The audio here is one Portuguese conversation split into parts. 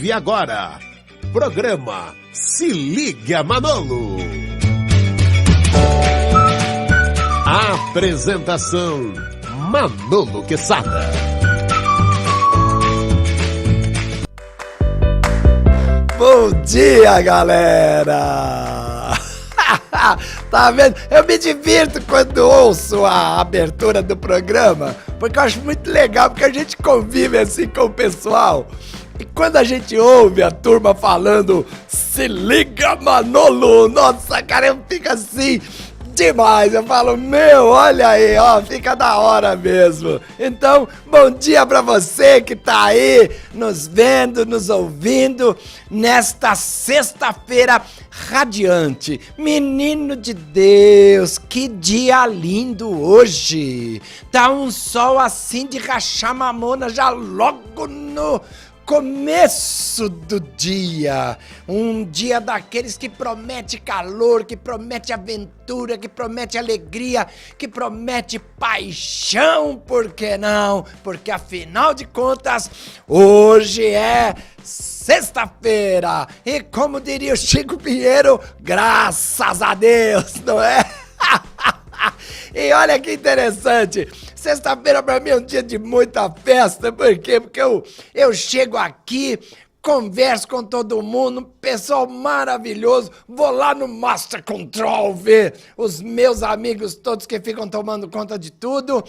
E agora, programa Se Liga Manolo. Apresentação, Manolo Quezada. Bom dia, galera! Tá vendo? Eu me divirto quando ouço a abertura do programa, porque eu acho muito legal, porque a gente convive assim com o pessoal. E quando a gente ouve a turma falando Se Liga Manolo, nossa, cara, eu fico assim demais. Eu falo, meu, olha aí, ó, fica da hora mesmo. Então, bom dia pra você que tá aí nos vendo, nos ouvindo nesta sexta-feira radiante. Menino de Deus, que dia lindo hoje. Tá um sol assim de rachar mamona já logo no começo do dia, um dia daqueles que promete calor, que promete aventura, que promete alegria, que promete paixão, por que não? Porque afinal de contas, hoje é sexta-feira e como diria o Chico Pinheiro, graças a Deus, não é? E olha que interessante, sexta-feira pra mim é um dia de muita festa, por quê? Porque eu chego aqui, converso com todo mundo, pessoal maravilhoso, vou lá no Master Control ver os meus amigos todos que ficam tomando conta de tudo.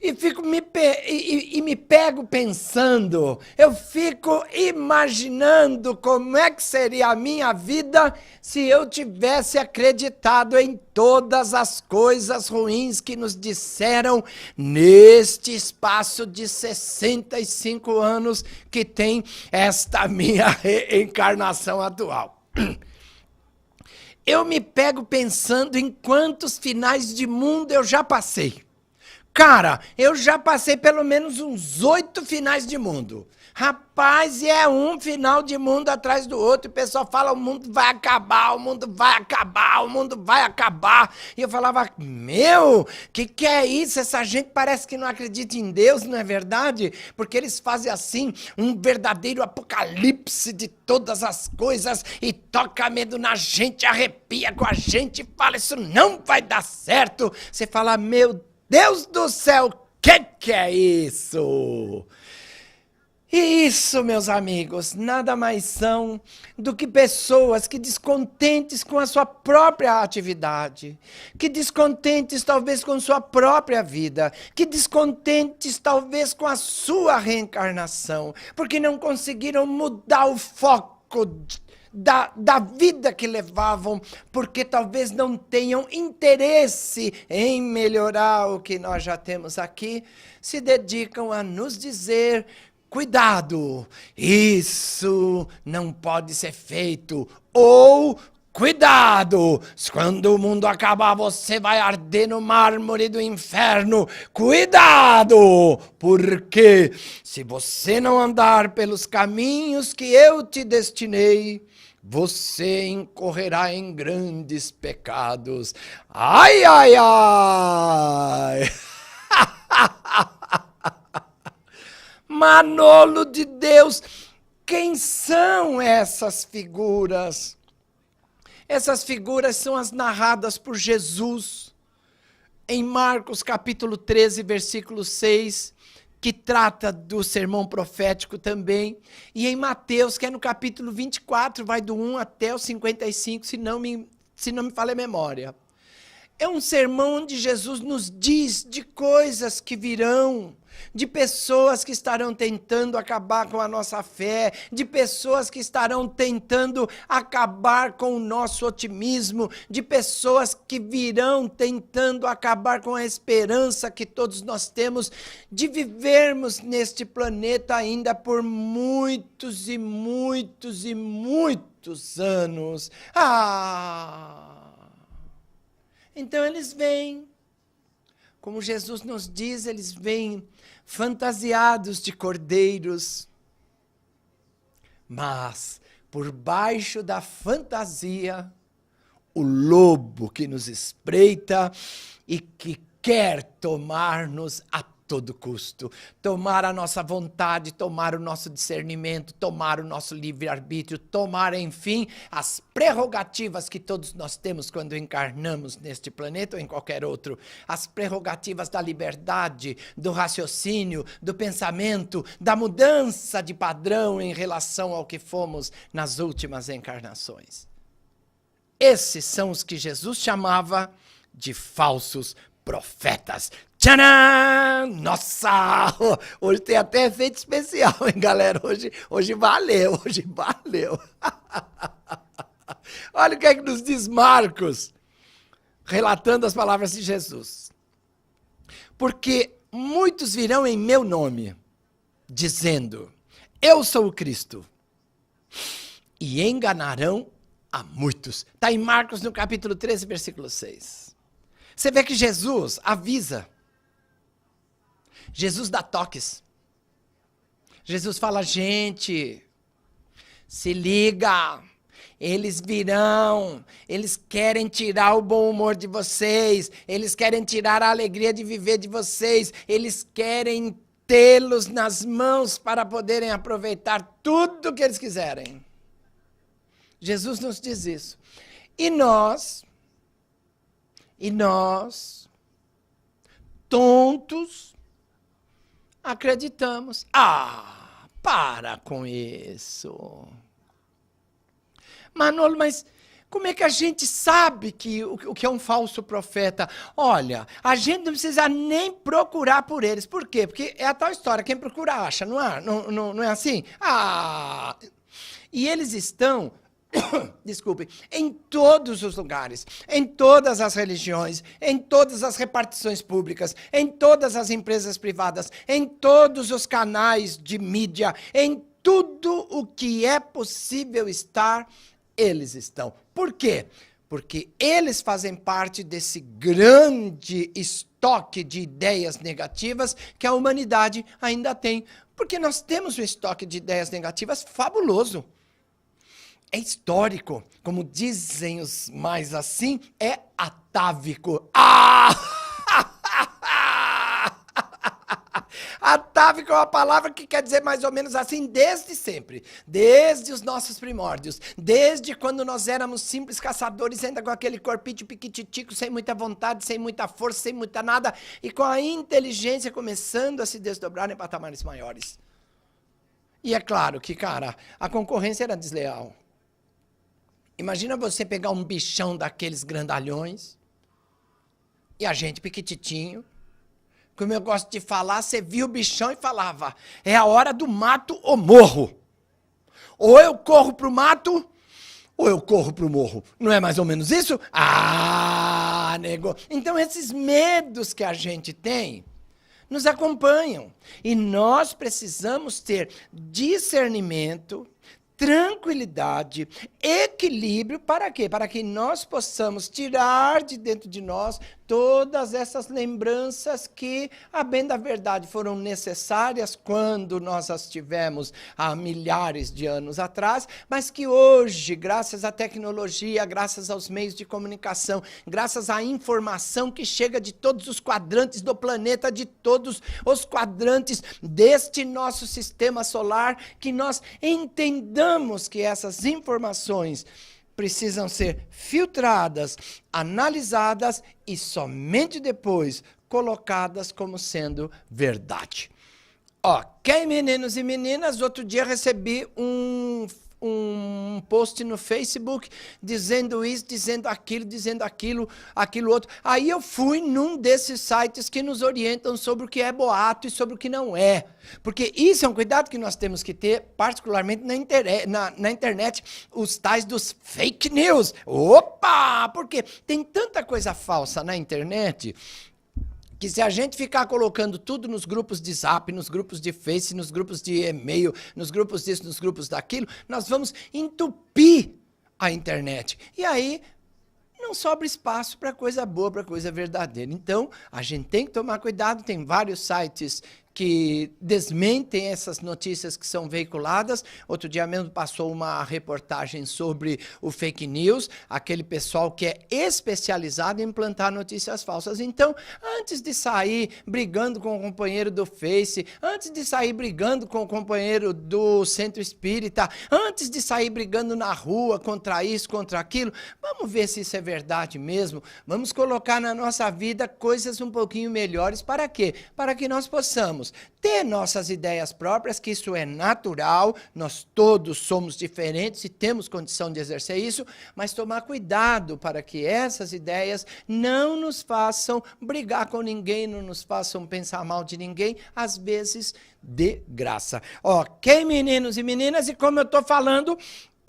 E me pego pensando, eu fico imaginando como é que seria a minha vida se eu tivesse acreditado em todas as coisas ruins que nos disseram neste espaço de 65 anos que tem esta minha reencarnação atual. Eu me pego pensando em quantos finais de mundo eu já passei. Cara, eu já passei pelo menos uns 8 finais de mundo. Rapaz, e é um final de mundo atrás do outro. E o pessoal fala, o mundo vai acabar, o mundo vai acabar, o mundo vai acabar. E eu falava, meu, que é isso? Essa gente parece que não acredita em Deus, não é verdade? Porque eles fazem assim, um verdadeiro apocalipse de todas as coisas. E toca medo na gente, arrepia com a gente, fala, isso não vai dar certo. Você fala, meu Deus do céu, que é isso? E isso, meus amigos, nada mais são do que pessoas que descontentes com a sua própria atividade, que descontentes talvez com sua própria vida, que descontentes talvez com a sua reencarnação, porque não conseguiram mudar o foco da vida que levavam, porque talvez não tenham interesse em melhorar o que nós já temos aqui, se dedicam a nos dizer, cuidado, isso não pode ser feito, ou cuidado, quando o mundo acabar você vai arder no mármore do inferno, cuidado, porque se você não andar pelos caminhos que eu te destinei, você incorrerá em grandes pecados. Ai, ai, ai! Manolo de Deus, quem são essas figuras? Essas figuras são as narradas por Jesus em Marcos capítulo 13, versículo 6, que trata do sermão profético também, e em Mateus, que é no capítulo 24, vai do 1 até o 55, se não me falha a memória. É um sermão onde Jesus nos diz de coisas que virão, de pessoas que estarão tentando acabar com a nossa fé, de pessoas que estarão tentando acabar com o nosso otimismo, de pessoas que virão tentando acabar com a esperança que todos nós temos de vivermos neste planeta ainda por muitos e muitos e muitos anos. Então eles vêm, como Jesus nos diz, eles vêm fantasiados de cordeiros, mas por baixo da fantasia, o lobo que nos espreita e que quer tomar-nos a todo custo. Tomar a nossa vontade, tomar o nosso discernimento, tomar o nosso livre-arbítrio, tomar, enfim, as prerrogativas que todos nós temos quando encarnamos neste planeta ou em qualquer outro. As prerrogativas da liberdade, do raciocínio, do pensamento, da mudança de padrão em relação ao que fomos nas últimas encarnações. Esses são os que Jesus chamava de falsos profetas. Tcharam! Nossa! Hoje tem até efeito especial, hein, galera? Hoje valeu. Olha o que é que nos diz Marcos, relatando as palavras de Jesus. Porque muitos virão em meu nome, dizendo, eu sou o Cristo, e enganarão a muitos. Está em Marcos, no capítulo 13, versículo 6. Você vê que Jesus avisa. Jesus dá toques. Jesus fala, gente, se liga, eles virão, eles querem tirar o bom humor de vocês, eles querem tirar a alegria de viver de vocês, eles querem tê-los nas mãos para poderem aproveitar tudo que eles quiserem. Jesus nos diz isso. E nós, tontos, acreditamos. Ah, para com isso. Manolo, mas como é que a gente sabe o que é um falso profeta? Olha, a gente não precisa nem procurar por eles. Por quê? Porque é a tal história, quem procura acha, não é? Não é assim? Ah, e eles estão... desculpe, em todos os lugares, em todas as religiões, em todas as repartições públicas, em todas as empresas privadas, em todos os canais de mídia, em tudo o que é possível estar, eles estão. Por quê? Porque eles fazem parte desse grande estoque de ideias negativas que a humanidade ainda tem. Porque nós temos um estoque de ideias negativas fabuloso. É histórico, como dizem os mais assim, é atávico. Ah! Atávico é uma palavra que quer dizer mais ou menos assim desde sempre, desde os nossos primórdios, desde quando nós éramos simples caçadores, ainda com aquele corpinho piquititico, sem muita vontade, sem muita força, sem muita nada, e com a inteligência começando a se desdobrar em patamares maiores. E é claro que, cara, a concorrência era desleal. Imagina você pegar um bichão daqueles grandalhões e a gente pequititinho. Como eu gosto de falar, você via o bichão e falava, é a hora do mato ou morro. Ou eu corro pro mato, ou eu corro pro morro. Não é mais ou menos isso? Ah, nego. Então esses medos que a gente tem nos acompanham. E nós precisamos ter discernimento, tranquilidade, equilíbrio, para quê? Para que nós possamos tirar de dentro de nós todas essas lembranças que, a bem da verdade, foram necessárias quando nós as tivemos há milhares de anos atrás, mas que hoje, graças à tecnologia, graças aos meios de comunicação, graças à informação que chega de todos os quadrantes do planeta, de todos os quadrantes deste nosso sistema solar, que nós entendamos que essas informações precisam ser filtradas, analisadas e somente depois colocadas como sendo verdade. Ok, meninos e meninas, outro dia recebi um post no Facebook dizendo isso, dizendo aquilo, aquilo outro. Aí eu fui num desses sites que nos orientam sobre o que é boato e sobre o que não é. Porque isso é um cuidado que nós temos que ter, particularmente na internet, os tais dos fake news. Opa! Porque tem tanta coisa falsa na internet que se a gente ficar colocando tudo nos grupos de Zap, nos grupos de Face, nos grupos de e-mail, nos grupos disso, nos grupos daquilo, nós vamos entupir a internet. E aí não sobra espaço para coisa boa, para coisa verdadeira. Então, a gente tem que tomar cuidado, tem vários sites que desmentem essas notícias que são veiculadas. Outro dia mesmo passou uma reportagem sobre o fake news, aquele pessoal que é especializado em implantar notícias falsas. Então, antes de sair brigando com o companheiro do Face, antes de sair brigando com o companheiro do Centro Espírita, antes de sair brigando na rua contra isso, contra aquilo, vamos ver se isso é verdade mesmo. Vamos colocar na nossa vida coisas um pouquinho melhores. Para quê? Para que nós possamos ter nossas ideias próprias, que isso é natural, nós todos somos diferentes e temos condição de exercer isso, mas tomar cuidado para que essas ideias não nos façam brigar com ninguém, não nos façam pensar mal de ninguém, às vezes de graça. Ok, meninos e meninas, e como eu estou falando,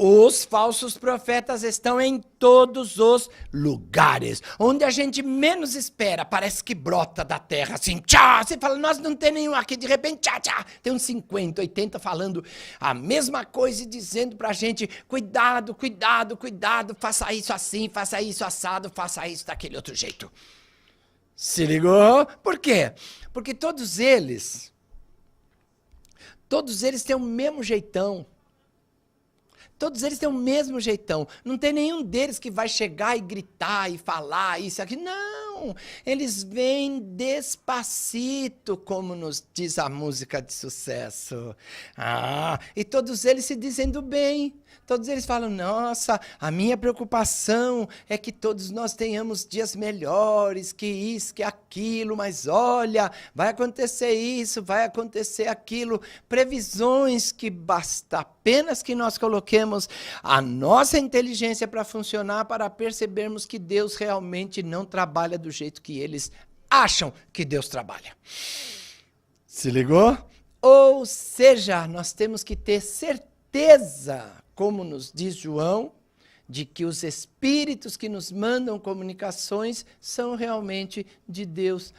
os falsos profetas estão em todos os lugares. Onde a gente menos espera, parece que brota da terra, assim, tchá! Você fala, nós não tem nenhum aqui, de repente, tchá, tchá! Tem uns 50, 80 falando a mesma coisa e dizendo pra gente, cuidado, cuidado, cuidado, faça isso assim, faça isso assado, faça isso daquele outro jeito. Se ligou? Por quê? Porque todos eles têm o mesmo jeitão. Todos eles têm o mesmo jeitão. Não tem nenhum deles que vai chegar e gritar e falar isso aqui. Não, eles vêm despacito, como nos diz a música de sucesso. E todos eles se dizem do bem. Todos eles falam, nossa, a minha preocupação é que todos nós tenhamos dias melhores, que isso, que aquilo, mas olha, vai acontecer isso, vai acontecer aquilo. Previsões que basta apenas que nós coloquemos a nossa inteligência para funcionar, para percebermos que Deus realmente não trabalha do jeito que eles acham que Deus trabalha. Se ligou? Ou seja, nós temos que ter certeza, como nos diz João, de que os espíritos que nos mandam comunicações são realmente de Deus.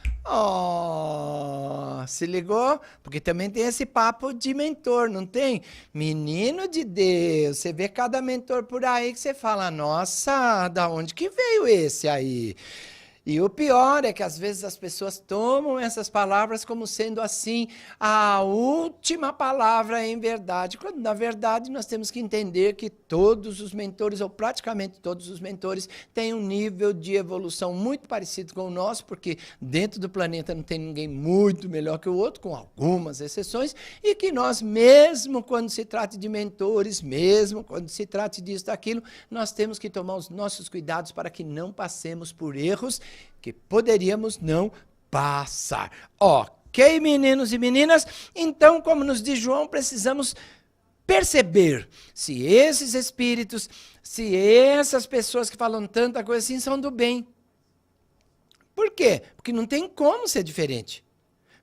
Se ligou? Porque também tem esse papo de mentor, não tem? Menino de Deus, você vê cada mentor por aí que você fala, nossa, da onde que veio esse aí? E o pior é que às vezes as pessoas tomam essas palavras como sendo assim a última palavra em verdade, quando na verdade nós temos que entender que todos os mentores, ou praticamente todos os mentores, têm um nível de evolução muito parecido com o nosso, porque dentro do planeta não tem ninguém muito melhor que o outro, com algumas exceções, e que nós, mesmo quando se trata de mentores, mesmo quando se trata disso, daquilo, nós temos que tomar os nossos cuidados para que não passemos por erros que poderíamos não passar. Ok, meninos e meninas? Então, como nos diz João, precisamos perceber se esses espíritos, se essas pessoas que falam tanta coisa assim são do bem. Por quê? Porque não tem como ser diferente.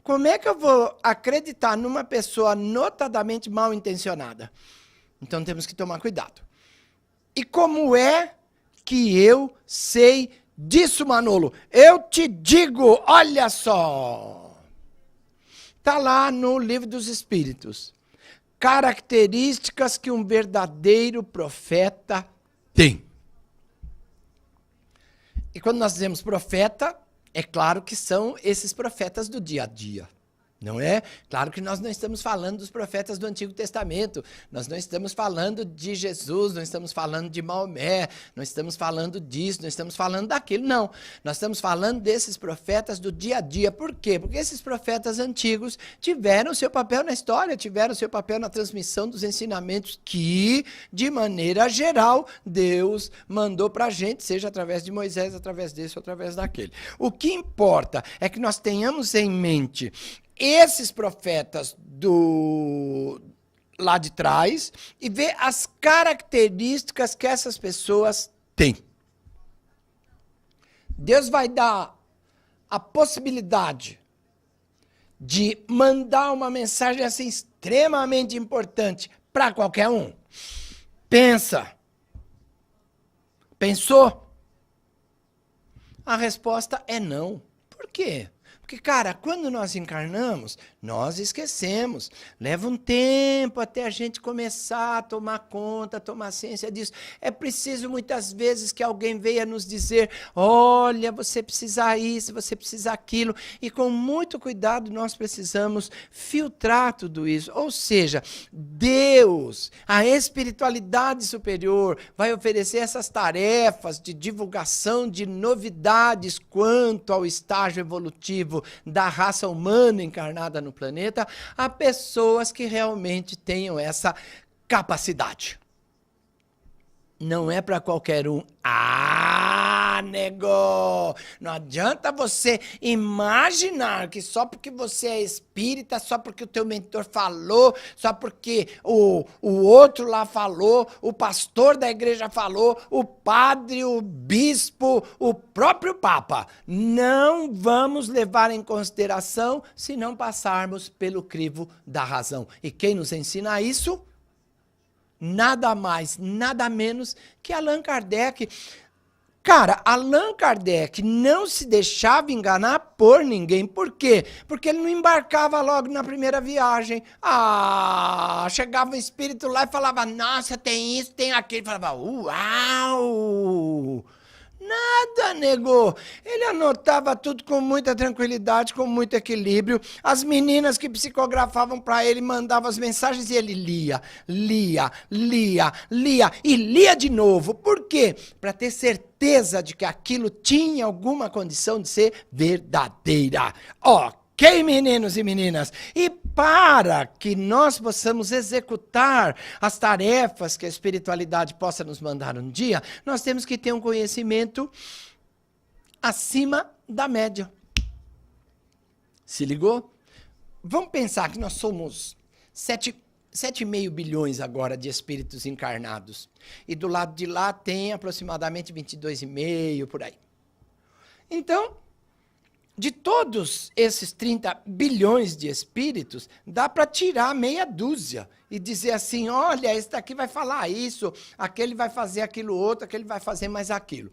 Como é que eu vou acreditar numa pessoa notadamente mal intencionada? Então temos que tomar cuidado. E como é que eu sei disso, Manolo? Eu te digo, olha só. Está lá no Livro dos Espíritos. Características que um verdadeiro profeta tem. E quando nós dizemos profeta, é claro que são esses profetas do dia a dia. Não é? Claro que nós não estamos falando dos profetas do Antigo Testamento, nós não estamos falando de Jesus, não estamos falando de Maomé, não estamos falando disso, não estamos falando daquilo, não. Nós estamos falando desses profetas do dia a dia. Por quê? Porque esses profetas antigos tiveram seu papel na história, tiveram seu papel na transmissão dos ensinamentos que, de maneira geral, Deus mandou para a gente, seja através de Moisés, através desse ou através daquele. O que importa é que nós tenhamos em mente esses profetas lá de trás e ver as características que essas pessoas têm. Deus vai dar a possibilidade de mandar uma mensagem assim extremamente importante para qualquer um. Pensa. Pensou? A resposta é não. Por quê? Porque, cara, quando nós encarnamos, Nós esquecemos. Leva um tempo até a gente começar a tomar conta, tomar ciência disso. É preciso muitas vezes que alguém venha nos dizer, olha, você precisa isso, você precisa aquilo. E com muito cuidado nós precisamos filtrar tudo isso. Ou seja, Deus, a espiritualidade superior, vai oferecer essas tarefas de divulgação de novidades quanto ao estágio evolutivo da raça humana encarnada no planeta, a pessoas que realmente tenham essa capacidade. Não é para qualquer um. Nego! Não adianta você imaginar que só porque você é espírita, só porque o teu mentor falou, só porque o outro lá falou, o pastor da igreja falou, o padre, o bispo, o próprio papa. Não vamos levar em consideração se não passarmos pelo crivo da razão. E quem nos ensina isso? Nada mais, nada menos que Allan Kardec. Cara, Allan Kardec não se deixava enganar por ninguém. Por quê? Porque ele não embarcava logo na primeira viagem. Chegava um espírito lá e falava, nossa, tem isso, tem aquilo. Falava, uau! Nada, nego. Ele anotava tudo com muita tranquilidade, com muito equilíbrio. As meninas que psicografavam para ele mandavam as mensagens e ele lia e lia de novo. Por quê? Para ter certeza de que aquilo tinha alguma condição de ser verdadeira. Ok, meninos e meninas? E para que nós possamos executar as tarefas que a espiritualidade possa nos mandar um dia, nós temos que ter um conhecimento acima da média. Se ligou? Vamos pensar que nós somos 7,5 bilhões agora de espíritos encarnados. E do lado de lá tem aproximadamente 22,5 por aí. Então, de todos esses 30 bilhões de espíritos, dá para tirar meia dúzia e dizer assim, olha, esse daqui vai falar isso, aquele vai fazer aquilo outro, aquele vai fazer mais aquilo.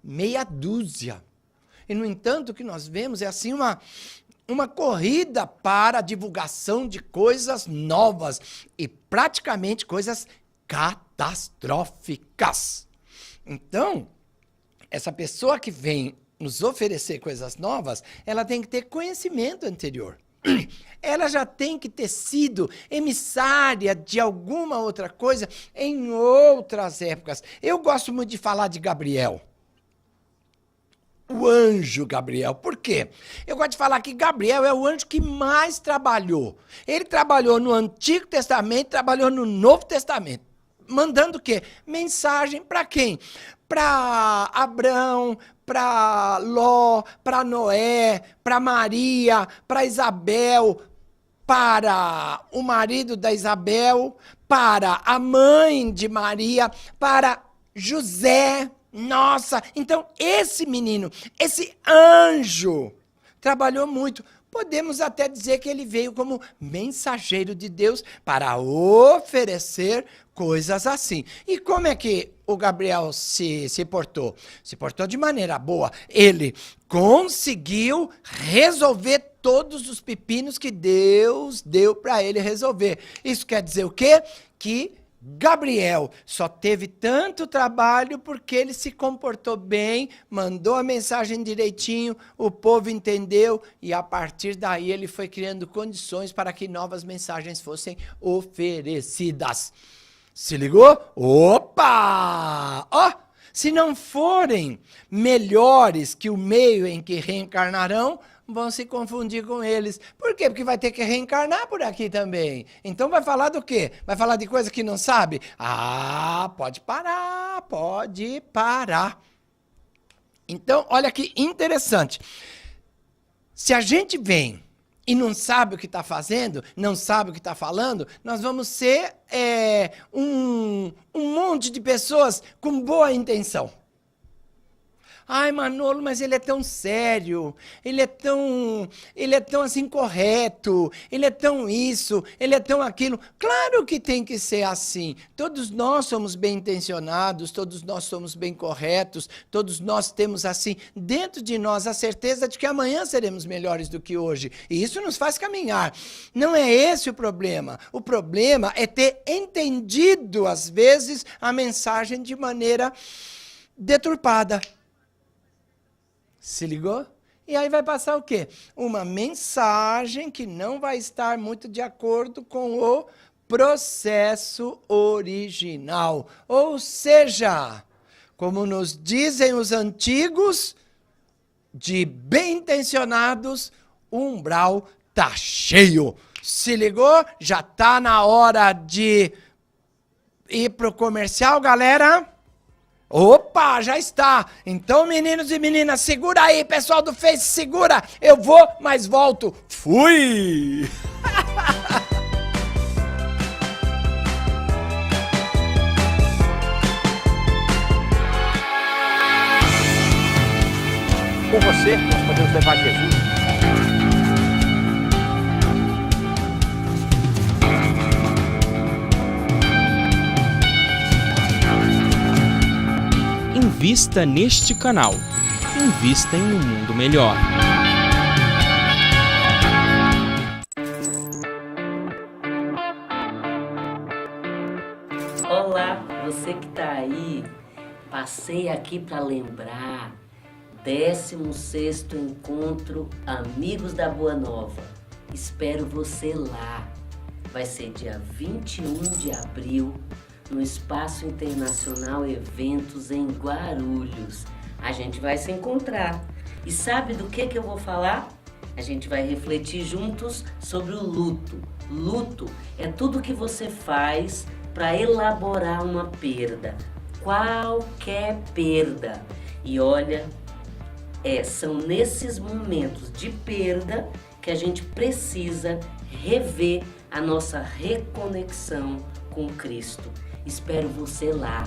Meia dúzia. E, no entanto, o que nós vemos é assim uma corrida para a divulgação de coisas novas e praticamente coisas catastróficas. Então, essa pessoa que vem nos oferecer coisas novas, ela tem que ter conhecimento anterior. Ela já tem que ter sido emissária de alguma outra coisa em outras épocas. Eu gosto muito de falar de Gabriel. O anjo Gabriel. Por quê? Eu gosto de falar que Gabriel é o anjo que mais trabalhou. Ele trabalhou no Antigo Testamento, trabalhou no Novo Testamento. Mandando o quê? Mensagem para quem? Para Abraão, para Ló, para Noé, para Maria, para Isabel, para o marido da Isabel, para a mãe de Maria, para José. Nossa, então esse menino, esse anjo, trabalhou muito. Podemos até dizer que ele veio como mensageiro de Deus para oferecer coisas assim. E como é que o Gabriel se portou? Se portou de maneira boa. Ele conseguiu resolver todos os pepinos que Deus deu para ele resolver. Isso quer dizer o quê? Que Gabriel só teve tanto trabalho porque ele se comportou bem, mandou a mensagem direitinho, o povo entendeu e a partir daí ele foi criando condições para que novas mensagens fossem oferecidas. Se ligou? Opa! Se não forem melhores que o meio em que reencarnarão, vão se confundir com eles. Por quê? Porque vai ter que reencarnar por aqui também. Então vai falar do quê? Vai falar de coisa que não sabe? Pode parar, pode parar. Então, olha que interessante. Se a gente vem e não sabe o que está fazendo, não sabe o que está falando, nós vamos ser um monte de pessoas com boa intenção. Ai, Manolo, mas ele é tão sério, ele é tão assim correto, ele é tão isso, ele é tão aquilo. Claro que tem que ser assim. Todos nós somos bem intencionados, todos nós somos bem corretos, todos nós temos assim dentro de nós a certeza de que amanhã seremos melhores do que hoje. E isso nos faz caminhar. Não é esse o problema. O problema é ter entendido, às vezes, a mensagem de maneira deturpada. Se ligou? E aí vai passar o quê? Uma mensagem que não vai estar muito de acordo com o processo original. Ou seja, como nos dizem os antigos, de bem intencionados, o umbral tá cheio. Se ligou? Já tá na hora de ir pro comercial, galera? Opa, já está. Então, meninos e meninas, segura aí, pessoal do Face, segura. Eu vou, mas volto. Fui! Com você, nós podemos levar Jesus. Invista neste canal. Invista em um mundo melhor. Olá, você que tá aí. Passei aqui para lembrar 16º Encontro Amigos da Boa Nova. Espero você lá. Vai ser dia 21 de abril, no Espaço Internacional Eventos em Guarulhos. A gente vai se encontrar. E sabe do que eu vou falar? A gente vai refletir juntos sobre o luto. Luto é tudo que você faz para elaborar uma perda. Qualquer perda. E olha, são nesses momentos de perda que a gente precisa rever a nossa reconexão com Cristo. Espero você lá.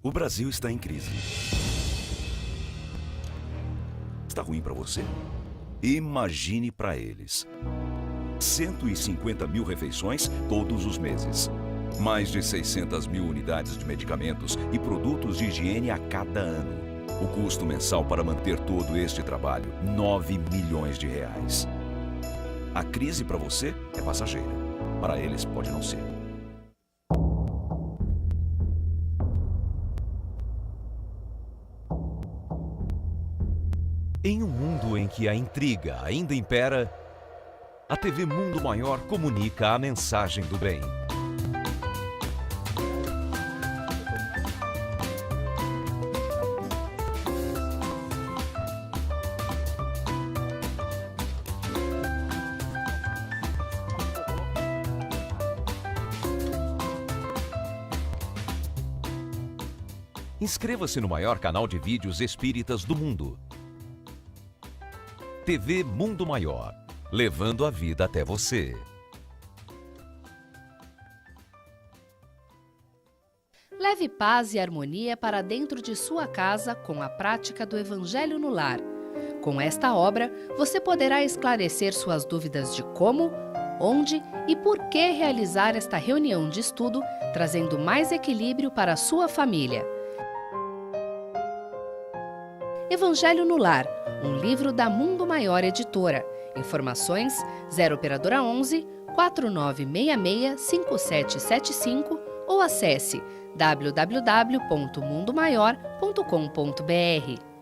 O Brasil está em crise. Está ruim para você? Imagine para eles. 150 mil refeições todos os meses. Mais de 600 mil unidades de medicamentos e produtos de higiene a cada ano. O custo mensal para manter todo este trabalho, R$9 milhões. A crise para você é passageira. Para eles pode não ser. Em um mundo em que a intriga ainda impera, a TV Mundo Maior comunica a mensagem do bem. Inscreva-se no maior canal de vídeos espíritas do mundo. TV Mundo Maior, levando a vida até você. Leve paz e harmonia para dentro de sua casa com a prática do Evangelho no Lar. Com esta obra, você poderá esclarecer suas dúvidas de como, onde e por que realizar esta reunião de estudo, trazendo mais equilíbrio para a sua família. Evangelho no Lar, um livro da Mundo Maior Editora. Informações 0 operadora 11 4966 5775 ou acesse www.mundomaior.com.br.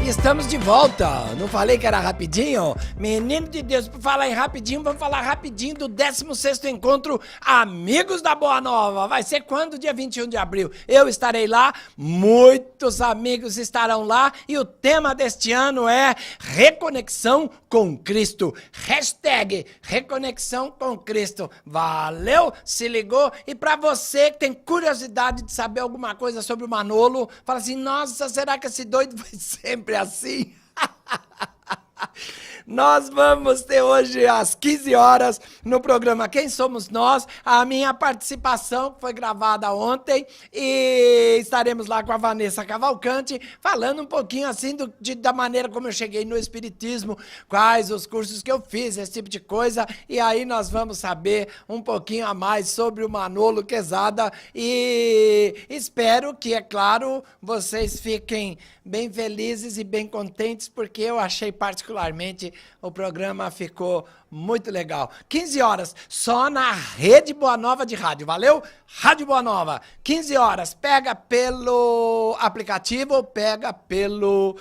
Estamos de volta. Não falei que era rapidinho? Menino de Deus, por falar em rapidinho, vamos falar rapidinho do 16º Encontro Amigos da Boa Nova. Vai ser quando? Dia 21 de abril. Eu estarei lá, muitos amigos estarão lá e o tema deste ano é Reconexão com Cristo. Hashtag Reconexão com Cristo. Valeu? Se ligou? E pra você que tem curiosidade de saber alguma coisa sobre o Manolo, fala assim, nossa, será que esse doido foi sempre assim? Nós vamos ter hoje às 15 horas no programa Quem Somos Nós, a minha participação que foi gravada ontem e estaremos lá com a Vanessa Cavalcante falando um pouquinho assim da maneira como eu cheguei no espiritismo, quais os cursos que eu fiz, esse tipo de coisa, e aí nós vamos saber um pouquinho a mais sobre o Manolo Quezada e espero que, é claro, vocês fiquem bem felizes e bem contentes, porque eu achei particularmente o programa ficou muito legal. 15 horas, só na Rede Boa Nova de rádio, valeu? Rádio Boa Nova, 15 horas, pega pelo aplicativo ou pega pelo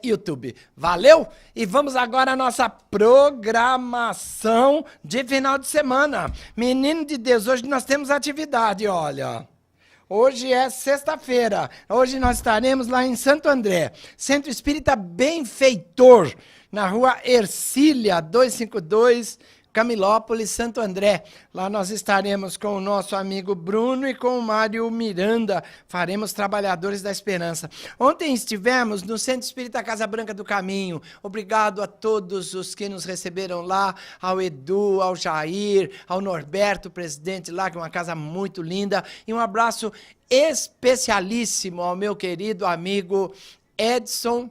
YouTube, valeu? E vamos agora à nossa programação de final de semana. Menino de Deus, hoje nós temos atividade, olha. Hoje é sexta-feira, hoje nós estaremos lá em Santo André, Centro Espírita Benfeitor, na rua Ercília 252, Camilópolis, Santo André. Lá nós estaremos com o nosso amigo Bruno e com o Mário Miranda, faremos Trabalhadores da Esperança. Ontem estivemos no Centro Espírita Casa Branca do Caminho. Obrigado a todos os que nos receberam lá, ao Edu, ao Jair, ao Norberto, presidente lá, que é uma casa muito linda. E um abraço especialíssimo ao meu querido amigo Edson,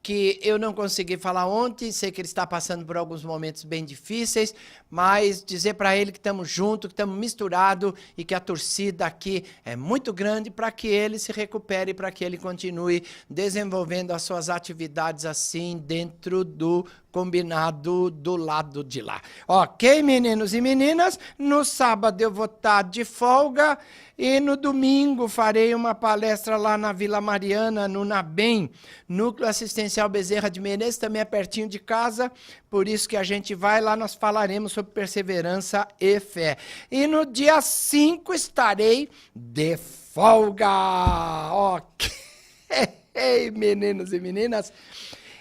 que eu não consegui falar ontem, sei que ele está passando por alguns momentos bem difíceis, mas dizer para ele que estamos juntos, que estamos misturados e que a torcida aqui é muito grande para que ele se recupere, para que ele continue desenvolvendo as suas atividades assim dentro do combinado do lado de lá. Ok, meninos e meninas? No sábado eu vou estar de folga e no domingo farei uma palestra lá na Vila Mariana, no NABEM, Núcleo Assistencial Bezerra de Menezes, também é pertinho de casa, por isso que a gente vai lá, nós falaremos sobre perseverança e fé. E no dia 5 estarei de folga. Ok, meninos e meninas?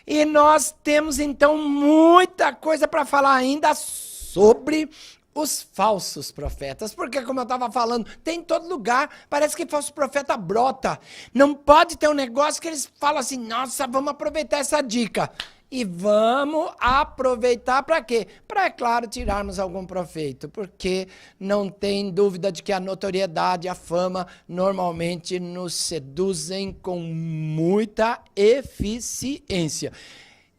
E nós temos, então, muita coisa para falar ainda sobre os falsos profetas. Porque, como eu estava falando, tem em todo lugar, parece que falso profeta brota. Não pode ter um negócio que eles falam assim, nossa, vamos aproveitar essa dica. E vamos aproveitar para quê? Para, é claro, tirarmos algum proveito, porque não tem dúvida de que a notoriedade, a fama, normalmente nos seduzem com muita eficiência.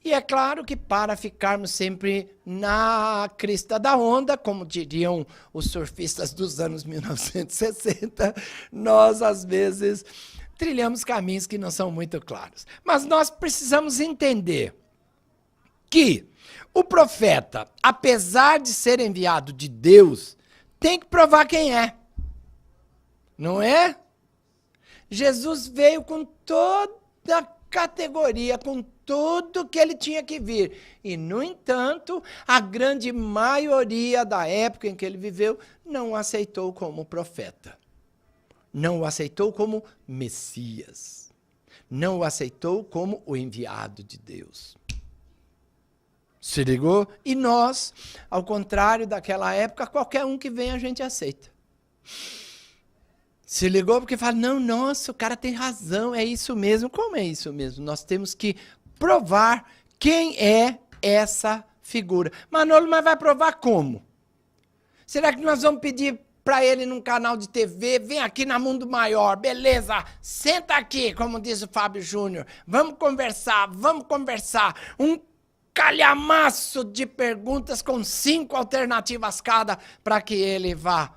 E é claro que para ficarmos sempre na crista da onda, como diriam os surfistas dos anos 1960, nós, às vezes, trilhamos caminhos que não são muito claros. Mas nós precisamos entender que o profeta, apesar de ser enviado de Deus, tem que provar quem é. Não é? Jesus veio com toda a categoria, com tudo que ele tinha que vir. E, no entanto, a grande maioria da época em que ele viveu não o aceitou como profeta. Não o aceitou como Messias. Não o aceitou como o enviado de Deus. Se ligou? E nós, ao contrário daquela época, qualquer um que vem a gente aceita. Se ligou? Porque fala, não, nossa, o cara tem razão, é isso mesmo. Como é isso mesmo? Nós temos que provar quem é essa figura. Manolo, mas vai provar como? Será que nós vamos pedir para ele num canal de TV, vem aqui na Mundo Maior, beleza, senta aqui, como diz o Fábio Júnior, vamos conversar, um calhamaço de perguntas com 5 alternativas cada para que ele vá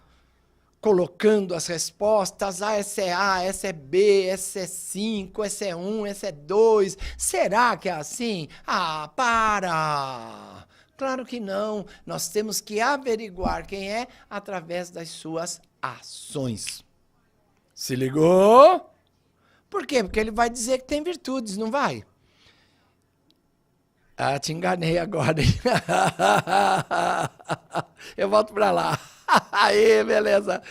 colocando as respostas. Ah, essa é A, essa é B, essa é 5, essa é 1, essa é 2. Será que é assim? Ah, para! Claro que não. Nós temos que averiguar quem é através das suas ações. Se ligou? Por quê? Porque ele vai dizer que tem virtudes, não vai? Ah, te enganei agora, hein? Eu volto pra lá. Aí, beleza.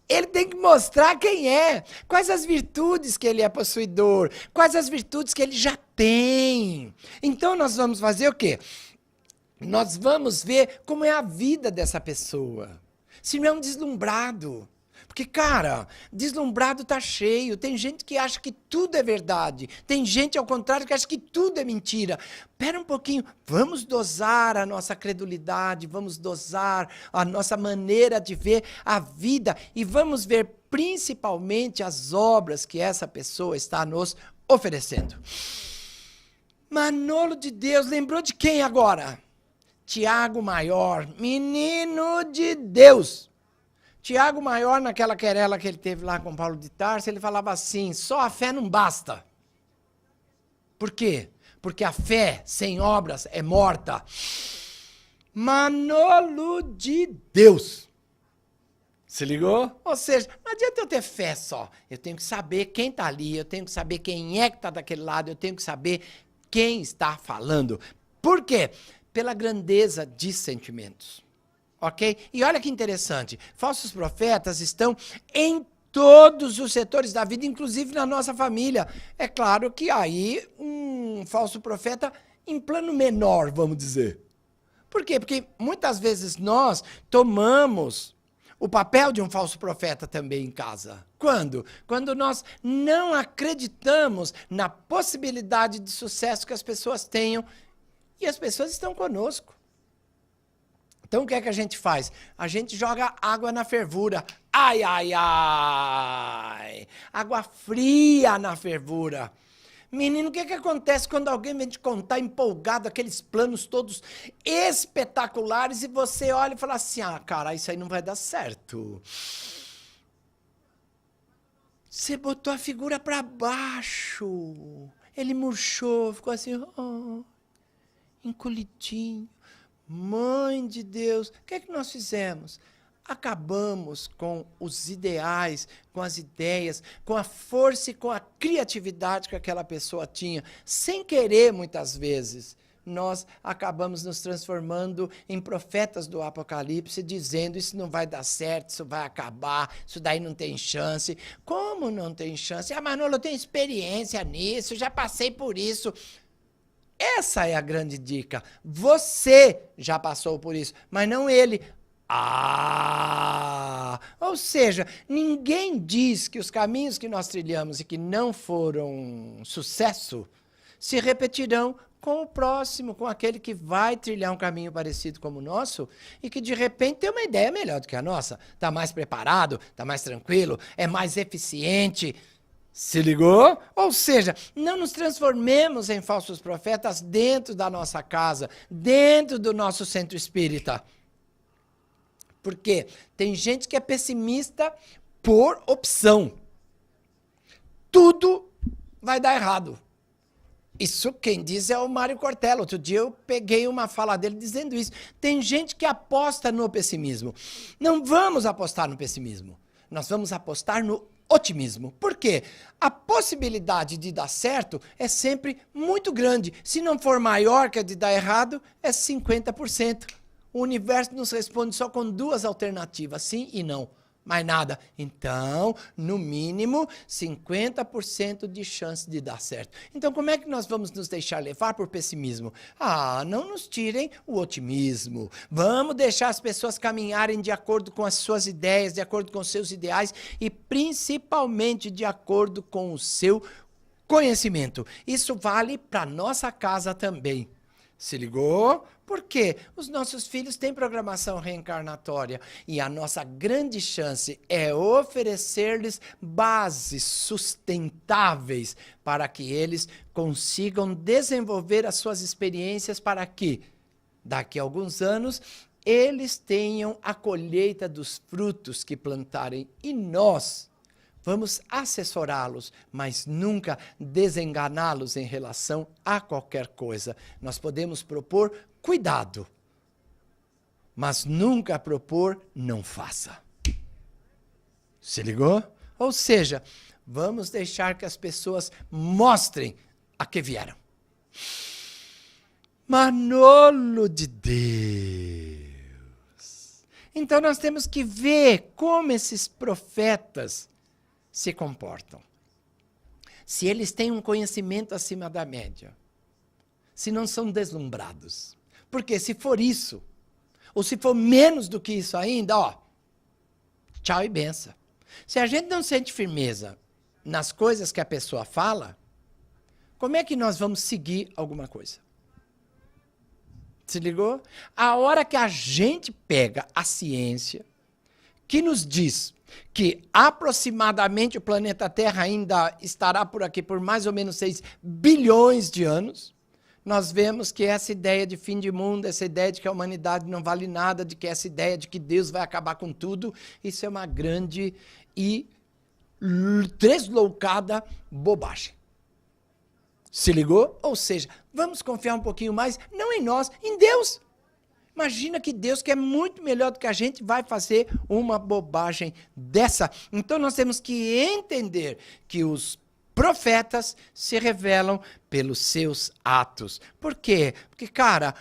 Ele tem que mostrar quem é, quais as virtudes que ele é possuidor, quais as virtudes que ele já tem. Então, nós vamos fazer o quê? Nós vamos ver como é a vida dessa pessoa. Se não é um deslumbrado. Porque, cara, deslumbrado tá cheio. Tem gente que acha que tudo é verdade. Tem gente, ao contrário, que acha que tudo é mentira. Pera um pouquinho. Vamos dosar a nossa credulidade. Vamos dosar a nossa maneira de ver a vida. E vamos ver principalmente as obras que essa pessoa está nos oferecendo. Manolo de Deus, lembrou de quem agora? Tiago Maior, menino de Deus. Tiago Maior, naquela querela que ele teve lá com Paulo de Tarso, ele falava assim, só a fé não basta. Por quê? Porque a fé sem obras é morta. Manolo de Deus. Se ligou? Ou seja, não adianta eu ter fé só. Eu tenho que saber quem está ali, eu tenho que saber quem é que está daquele lado, eu tenho que saber quem está falando. Por quê? Pela grandeza de sentimentos. Ok? E olha que interessante, falsos profetas estão em todos os setores da vida, inclusive na nossa família. É claro que aí um falso profeta em plano menor, vamos dizer. Por quê? Porque muitas vezes nós tomamos o papel de um falso profeta também em casa. Quando? Quando nós não acreditamos na possibilidade de sucesso que as pessoas tenham e as pessoas estão conosco. Então, o que é que a gente faz? A gente joga água na fervura. Ai, ai, ai! Água fria na fervura. Menino, o que é que acontece quando alguém vem te contar empolgado aqueles planos todos espetaculares e você olha e fala assim, ah, cara, isso aí não vai dar certo. Você botou a figura para baixo. Ele murchou, ficou assim, oh, encolhidinho. Mãe de Deus, o que é que nós fizemos? Acabamos com os ideais, com as ideias, com a força e com a criatividade que aquela pessoa tinha. Sem querer, muitas vezes, nós acabamos nos transformando em profetas do Apocalipse, dizendo isso não vai dar certo, isso vai acabar, isso daí não tem chance. Como não tem chance? Ah, Manolo, eu tenho experiência nisso, já passei por isso. Essa é a grande dica. Você já passou por isso, mas não ele. Ou seja, ninguém diz que os caminhos que nós trilhamos e que não foram sucesso se repetirão com o próximo, com aquele que vai trilhar um caminho parecido como o nosso e que de repente tem uma ideia melhor do que a nossa. Está mais preparado, está mais tranquilo, é mais eficiente. Se ligou? Ou seja, não nos transformemos em falsos profetas dentro da nossa casa, dentro do nosso centro espírita. Por quê? Tem gente que é pessimista por opção. Tudo vai dar errado. Isso quem diz é o Mário Cortella. Outro dia eu peguei uma fala dele dizendo isso. Tem gente que aposta no pessimismo. Não vamos apostar no pessimismo. Nós vamos apostar no otimismo. Por quê? A possibilidade de dar certo é sempre muito grande. Se não for maior que a de dar errado, é 50%. O universo nos responde só com duas alternativas, sim e não. Mais nada. Então, no mínimo, 50% de chance de dar certo. Então, como é que nós vamos nos deixar levar por pessimismo? Ah, não nos tirem o otimismo. Vamos deixar as pessoas caminharem de acordo com as suas ideias, de acordo com os seus ideais e principalmente de acordo com o seu conhecimento. Isso vale para nossa casa também. Se ligou? Por quê? Os nossos filhos têm programação reencarnatória e a nossa grande chance é oferecer-lhes bases sustentáveis para que eles consigam desenvolver as suas experiências para que, daqui a alguns anos, eles tenham a colheita dos frutos que plantarem e nós vamos assessorá-los, mas nunca desenganá-los em relação a qualquer coisa. Nós podemos propor cuidado, mas nunca propor não faça. Se ligou? Ou seja, vamos deixar que as pessoas mostrem a que vieram. Manolo de Deus. Então nós temos que ver como esses profetas se comportam. Se eles têm um conhecimento acima da média. Se não são deslumbrados. Porque se for isso, ou se for menos do que isso ainda, ó, tchau e benção. Se a gente não sente firmeza nas coisas que a pessoa fala, como é que nós vamos seguir alguma coisa? Se ligou? A hora que a gente pega a ciência, que nos diz que aproximadamente o planeta Terra ainda estará por aqui por mais ou menos 6 bilhões de anos, nós vemos que essa ideia de fim de mundo, essa ideia de que a humanidade não vale nada, de que essa ideia de que Deus vai acabar com tudo, isso é uma grande e tresloucada bobagem. Se ligou? Ou seja, vamos confiar um pouquinho mais, não em nós, em Deus. Imagina que Deus, que é muito melhor do que a gente, vai fazer uma bobagem dessa. Então nós temos que entender que os profetas se revelam pelos seus atos. Por quê? Porque, cara,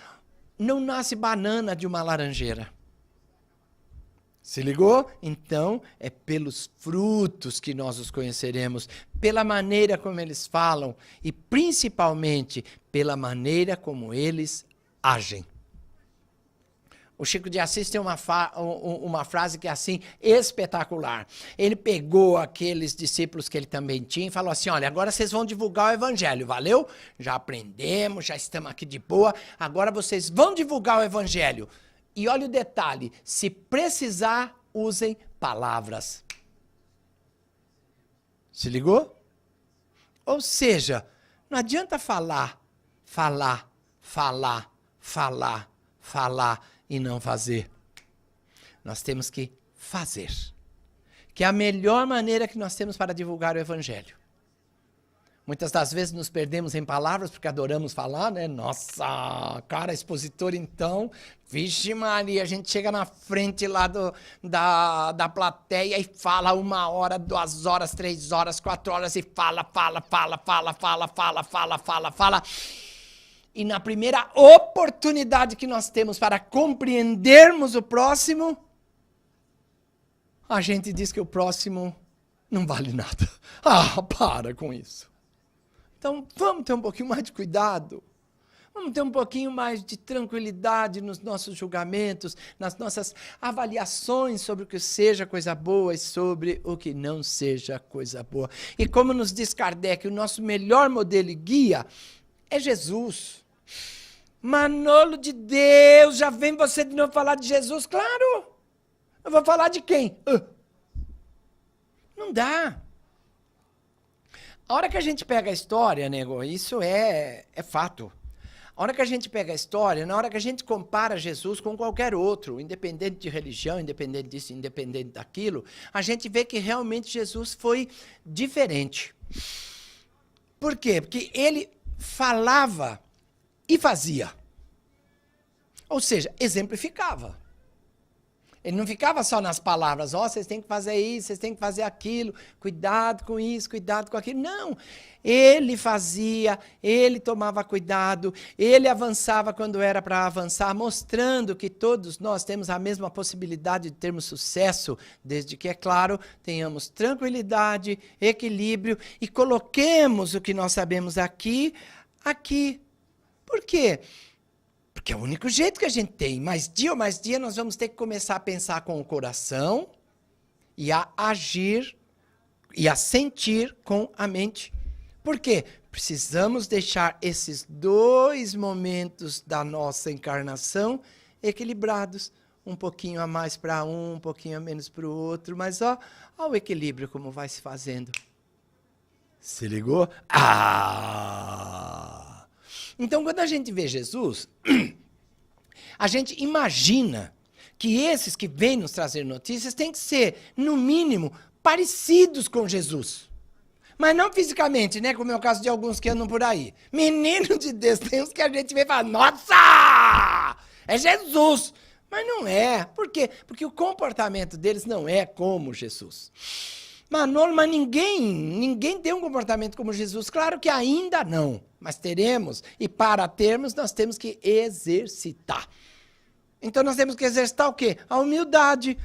não nasce banana de uma laranjeira. Se ligou? Então, é pelos frutos que nós os conheceremos, pela maneira como eles falam e, principalmente, pela maneira como eles agem. O Chico de Assis tem uma frase que é assim, espetacular. Ele pegou aqueles discípulos que ele também tinha e falou assim, olha, agora vocês vão divulgar o evangelho, valeu? Já aprendemos, já estamos aqui de boa, agora vocês vão divulgar o evangelho. E olha o detalhe, se precisar, usem palavras. Se ligou? Ou seja, não adianta falar e não fazer. Nós temos que fazer. Que é a melhor maneira que nós temos para divulgar o evangelho. Muitas das vezes nos perdemos em palavras porque adoramos falar, né? Nossa, cara, expositor então, vixe Maria, a gente chega na frente lá da plateia e fala 1 hora, 2 horas, 3 horas, 4 horas e fala. E na primeira oportunidade que nós temos para compreendermos o próximo, a gente diz que o próximo não vale nada. Ah, para com isso. Então, vamos ter um pouquinho mais de cuidado. Vamos ter um pouquinho mais de tranquilidade nos nossos julgamentos, nas nossas avaliações sobre o que seja coisa boa e sobre o que não seja coisa boa. E como nos diz Kardec, o nosso melhor modelo e guia é Jesus. Manolo de Deus, já vem você de novo falar de Jesus? Claro! Eu vou falar de quem? Não dá. A hora que a gente pega a história, nego, isso é fato. A hora que a gente pega a história, na hora que a gente compara Jesus com qualquer outro, independente de religião, independente disso, independente daquilo, a gente vê que realmente Jesus foi diferente. Por quê? Porque ele falava e fazia. Ou seja, exemplificava. Ele não ficava só nas palavras, vocês têm que fazer isso, vocês têm que fazer aquilo, cuidado com isso, cuidado com aquilo. Não, ele fazia, ele tomava cuidado, ele avançava quando era para avançar, mostrando que todos nós temos a mesma possibilidade de termos sucesso, desde que, é claro, tenhamos tranquilidade, equilíbrio e coloquemos o que nós sabemos aqui. Por quê? Porque é o único jeito que a gente tem. Mais dia nós vamos ter que começar a pensar com o coração e a agir e a sentir com a mente. Por quê? Precisamos deixar esses 2 momentos da nossa encarnação equilibrados. Um pouquinho a mais para um pouquinho a menos para o outro. Mas ó o equilíbrio como vai se fazendo. Se ligou? Então, quando a gente vê Jesus, a gente imagina que esses que vêm nos trazer notícias têm que ser, no mínimo, parecidos com Jesus. Mas não fisicamente, né? Como é o caso de alguns que andam por aí. Menino de Deus, tem uns que a gente vê e fala, nossa, é Jesus. Mas não é. Por quê? Porque o comportamento deles não é como Jesus. Mas ninguém tem um comportamento como Jesus. Claro que ainda não, mas teremos. E para termos, nós temos que exercitar. Então nós temos que exercitar o quê? A humildade.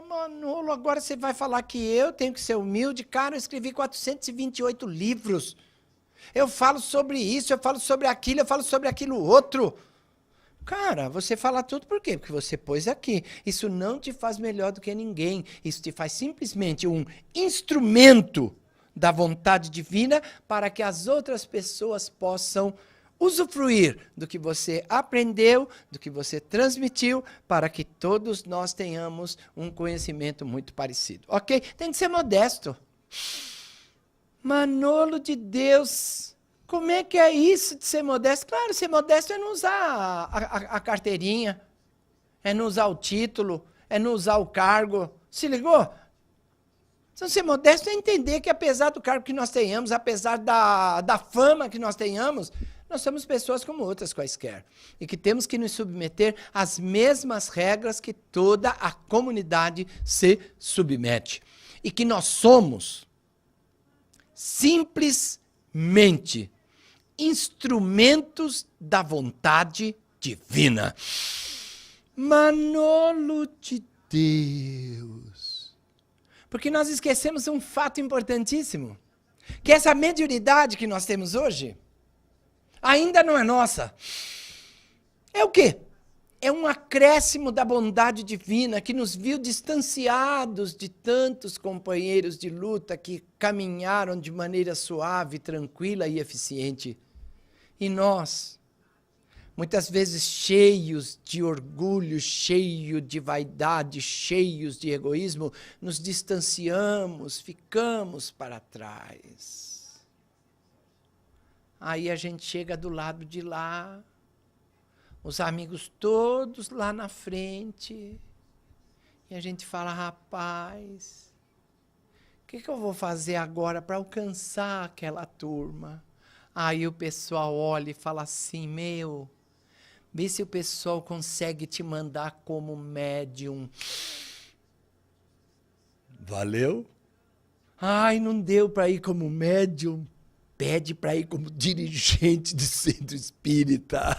Manolo, agora você vai falar que eu tenho que ser humilde? Cara, eu escrevi 428 livros. Eu falo sobre isso, eu falo sobre aquilo outro. Cara, você fala tudo por quê? Porque você pôs aqui. Isso não te faz melhor do que ninguém. Isso te faz simplesmente um instrumento da vontade divina para que as outras pessoas possam usufruir do que você aprendeu, do que você transmitiu, para que todos nós tenhamos um conhecimento muito parecido. Ok? Tem que ser modesto. Manolo de Deus, como é que é isso de ser modesto? Claro, ser modesto é não usar a carteirinha, é não usar o título, é não usar o cargo. Se ligou? Então, ser modesto é entender que apesar do cargo que nós tenhamos, apesar da fama que nós tenhamos, nós somos pessoas como outras quaisquer. E que temos que nos submeter às mesmas regras que toda a comunidade se submete. E que nós somos simplesmente instrumentos da vontade divina. Manolo de Deus. Porque nós esquecemos um fato importantíssimo. Que essa mediunidade que nós temos hoje ainda não é nossa. É o quê? É um acréscimo da bondade divina que nos viu distanciados de tantos companheiros de luta que caminharam de maneira suave, tranquila e eficiente. E nós, muitas vezes cheios de orgulho, cheios de vaidade, cheios de egoísmo, nos distanciamos, ficamos para trás. Aí a gente chega do lado de lá, os amigos todos lá na frente, e a gente fala, rapaz, o que eu vou fazer agora para alcançar aquela turma? Aí o pessoal olha e fala assim, vê se o pessoal consegue te mandar como médium. Valeu? Ai, não deu para ir como médium. Pede para ir como dirigente de centro espírita.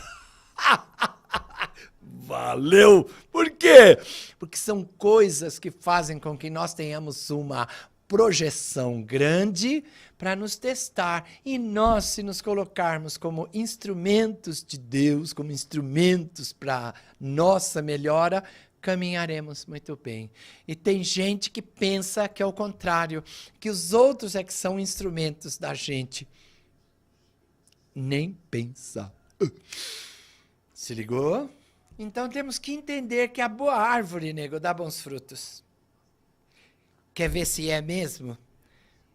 Valeu! Por quê? Porque são coisas que fazem com que nós tenhamos uma projeção grande para nos testar. E nós, se nos colocarmos como instrumentos de Deus, como instrumentos para nossa melhora, caminharemos muito bem. E tem gente que pensa que é o contrário, que os outros é que são instrumentos da gente. Nem pensar. Se ligou? Então temos que entender que a boa árvore, nego, dá bons frutos. Quer ver se é mesmo?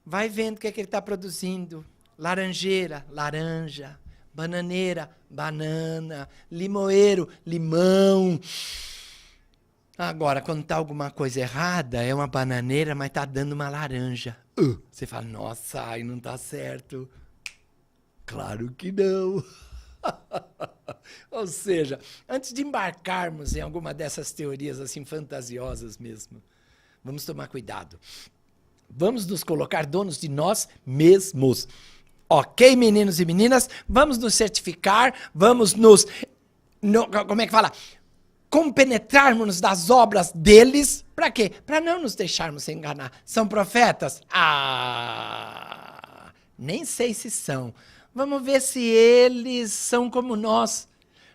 Vai vendo o que é que ele está produzindo. Laranjeira, laranja. Bananeira, banana. Limoeiro, limão. Agora, quando está alguma coisa errada, é uma bananeira, mas está dando uma laranja. Você fala, nossa, aí não está certo. Claro que não. Ou seja, antes de embarcarmos em alguma dessas teorias assim fantasiosas mesmo, vamos tomar cuidado. Vamos nos colocar donos de nós mesmos. Ok, meninos e meninas? Vamos nos certificar, vamos nos... como é que fala? Compenetrarmos das obras deles, para quê? Para não nos deixarmos enganar. São profetas? Nem sei se são. Vamos ver se eles são como nós.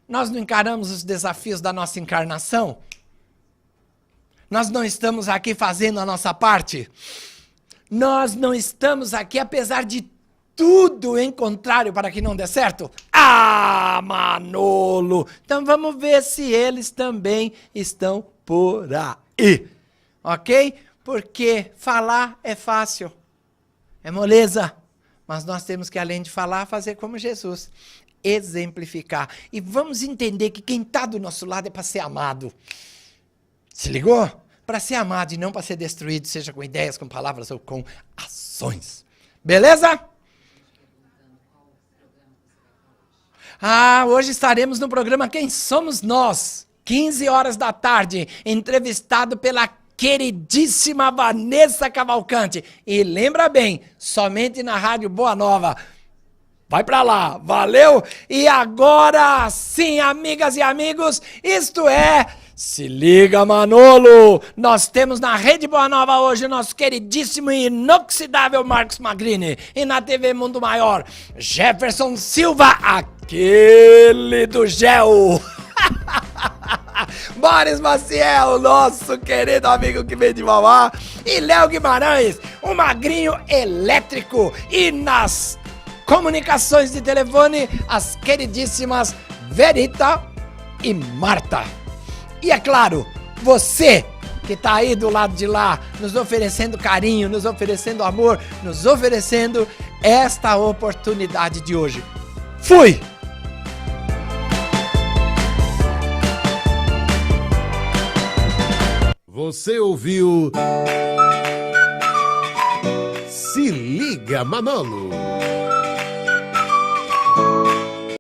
Nós não encaramos os desafios da nossa encarnação? Nós não estamos aqui fazendo a nossa parte? Nós não estamos aqui, apesar de tudo em contrário para que não dê certo? Manolo! Então vamos ver se eles também estão por aí. Ok? Porque falar é fácil. É moleza. Mas nós temos que, além de falar, fazer como Jesus. Exemplificar. E vamos entender que quem está do nosso lado é para ser amado. Se ligou? Para ser amado e não para ser destruído, seja com ideias, com palavras ou com ações. Beleza? Hoje estaremos no programa Quem Somos Nós, 15 horas da tarde, entrevistado pela queridíssima Vanessa Cavalcante. E lembra bem, somente na Rádio Boa Nova. Vai pra lá, valeu? E agora sim, amigas e amigos, isto é... Se liga, Manolo! Nós temos na Rede Boa Nova hoje o nosso queridíssimo e inoxidável Marcos Magrini. E na TV Mundo Maior, Jefferson Silva, aquele do gel. Boris Maciel, nosso querido amigo que vem de Mauá, e Léo Guimarães, o magrinho elétrico, e nas comunicações de telefone, as queridíssimas Verita e Marta. E é claro, você que tá aí do lado de lá, nos oferecendo carinho, nos oferecendo amor, nos oferecendo esta oportunidade de hoje. Fui! Você ouviu Se Liga Manolo.